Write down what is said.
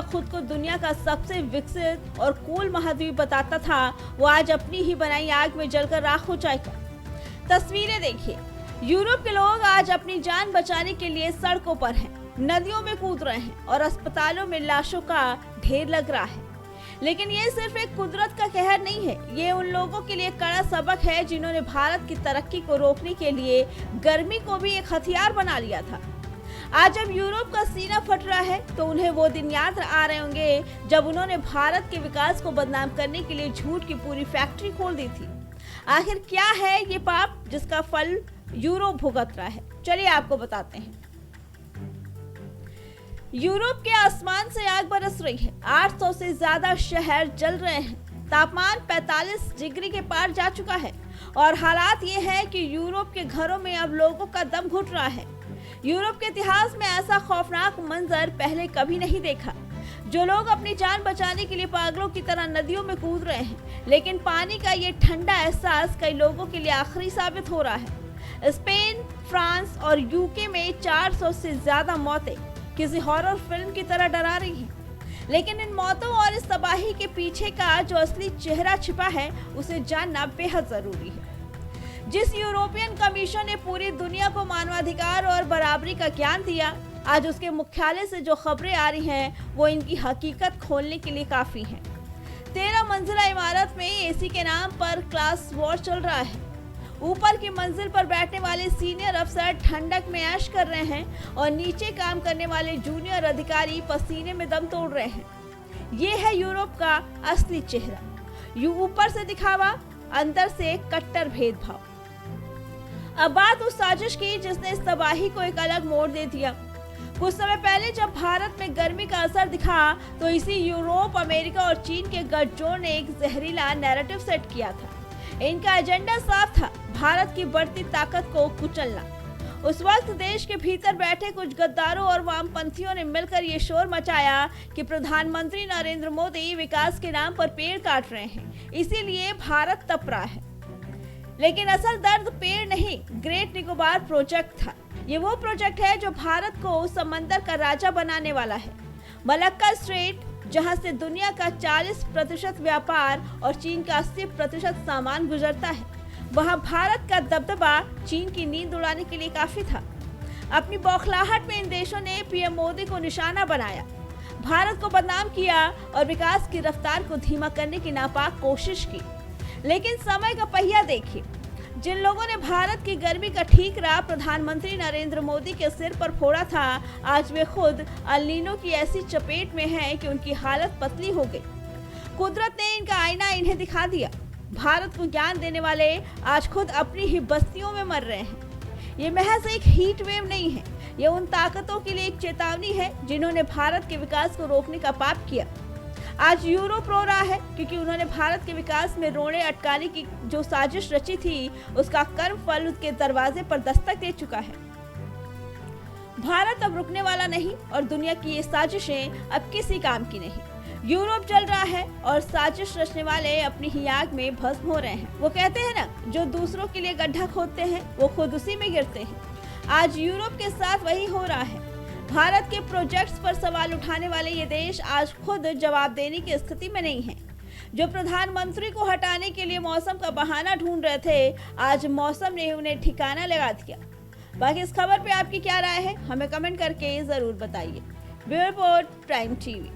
तक खुद को दुनिया का सबसे विकसित और कूल महाद्वीप बताता था, वो आज अपनी ही बनाई आग में जलकर राख हो जाएगा। तस्वीरें देखिए, यूरोप के लोग आज अपनी जान बचाने के लिए सड़कों पर हैं, नदियों में कूद रहे हैं और अस्पतालों में लाशों का ढेर लग रहा है। लेकिन ये सिर्फ एक कुदरत का कहर नहीं है, ये उन लोगों के लिए कड़ा सबक है जिन्होंने भारत की तरक्की को रोकने के लिए गर्मी को भी एक हथियार बना लिया था। आज जब यूरोप का सीना फट रहा है तो उन्हें वो दिन याद आ रहे होंगे जब उन्होंने भारत के विकास को बदनाम करने के लिए झूठ की पूरी फैक्ट्री खोल दी थी। आखिर क्या है ये पाप जिसका फल यूरोप भुगत रहा है? चलिए आपको बताते हैं। यूरोप के आसमान से आग बरस रही है, 800 से ज्यादा शहर जल रहे हैं, तापमान 45 डिग्री के पार जा चुका है और हालात ये है कि यूरोप के घरों में अब लोगों का दम घुट रहा है। यूरोप के इतिहास में ऐसा खौफनाक मंजर पहले कभी नहीं देखा। जो लोग अपनी जान बचाने के लिए पागलों की तरह नदियों में कूद रहे हैं, लेकिन पानी का ये ठंडा एहसास कई लोगों के लिए आखिरी साबित हो रहा है। स्पेन, फ्रांस और यूके में 400 से ज्यादा मौतें किसी हॉरर फिल्म की तरह डरा रही हैं। लेकिन इन मौतों और इस तबाही के पीछे का जो असली चेहरा छिपा है, उसे जानना बेहद जरूरी है। जिस यूरोपियन कमीशन ने पूरी दुनिया को मानवाधिकार और बराबरी का ज्ञान दिया, आज उसके मुख्यालय से जो खबरें आ रही हैं, वो इनकी हकीकत खोलने के लिए काफी हैं। 13 मंजिला इमारत में एसी के नाम पर क्लास वॉर चल रहा है। ऊपर की मंजिल पर बैठने वाले सीनियर अफसर ठंडक में ऐश कर रहे हैं और नीचे काम करने वाले जूनियर अधिकारी पसीने में दम तोड़ रहे हैं। ये है यूरोप का असली चेहरा। ऊपर से दिखावा, अंदर से कट्टर भेदभाव। अब बात उस साजिश की जिसने इस तबाही को एक अलग मोड़ दे दिया। कुछ समय पहले जब भारत में गर्मी का असर दिखा तो इसी यूरोप, अमेरिका और चीन के गठजोड़ ने एक जहरीला नैरेटिव सेट किया था। इनका एजेंडा साफ था, भारत की बढ़ती ताकत को कुचलना। उस वक्त देश के भीतर बैठे कुछ गद्दारों और वामपंथियों ने मिलकर ये शोर मचाया कि प्रधानमंत्री नरेंद्र मोदी विकास के नाम पर पेड़ काट रहे हैं, इसीलिए भारत तप रहा है। लेकिन असल दर्द पेड़ नहीं, ग्रेट निकोबार प्रोजेक्ट था। ये वो प्रोजेक्ट है जो भारत को समंदर का राजा बनाने वाला है। मलक्का स्ट्रेट, जहां से दुनिया का 40% व्यापार और चीन का 80% सामान गुजरता है, वहां भारत का दबदबा चीन की नींद उड़ाने के लिए काफी था। अपनी बौखलाहट में इन देशों ने पीएम मोदी को निशाना बनाया, भारत को बदनाम किया और विकास की रफ्तार को धीमा करने की नापाक कोशिश की। लेकिन समय का पहिया देखिए, जिन लोगों ने भारत की गर्मी का ठीकरा प्रधानमंत्री नरेंद्र मोदी के सिर पर फोड़ा था, आज वे खुद अल नीनो की ऐसी चपेट में हैं कि उनकी हालत पतली हो गई। कुदरत ने इनका आईना इन्हें दिखा दिया। भारत को ज्ञान देने वाले आज खुद अपनी ही बस्तियों में मर रहे हैं। ये महज एक हीट वेव नहीं है, ये उन ताकतों के लिए एक चेतावनी है जिन्होंने भारत के विकास को रोकने का पाप किया। आज यूरोप रो रहा है क्योंकि उन्होंने भारत के विकास में रोड़े अटकाने की जो साजिश रची थी, उसका कर्म फल उसके दरवाजे पर दस्तक दे चुका है। भारत अब रुकने वाला नहीं और दुनिया की ये साजिशें अब किसी काम की नहीं। यूरोप जल रहा है और साजिश रचने वाले अपनी ही आग में भस्म हो रहे हैं। वो कहते हैं ना, जो दूसरों के लिए गड्ढा खोदते हैं वो खुद उसी में गिरते हैं। आज यूरोप के साथ वही हो रहा है। भारत के प्रोजेक्ट्स पर सवाल उठाने वाले ये देश आज खुद जवाब देने की स्थिति में नहीं है। जो प्रधानमंत्री को हटाने के लिए मौसम का बहाना ढूंढ रहे थे, आज मौसम ने उन्हें ठिकाना लगा दिया। बाकी इस खबर पे आपकी क्या राय है, हमें कमेंट करके जरूर बताइए। Bureau report, prime TV.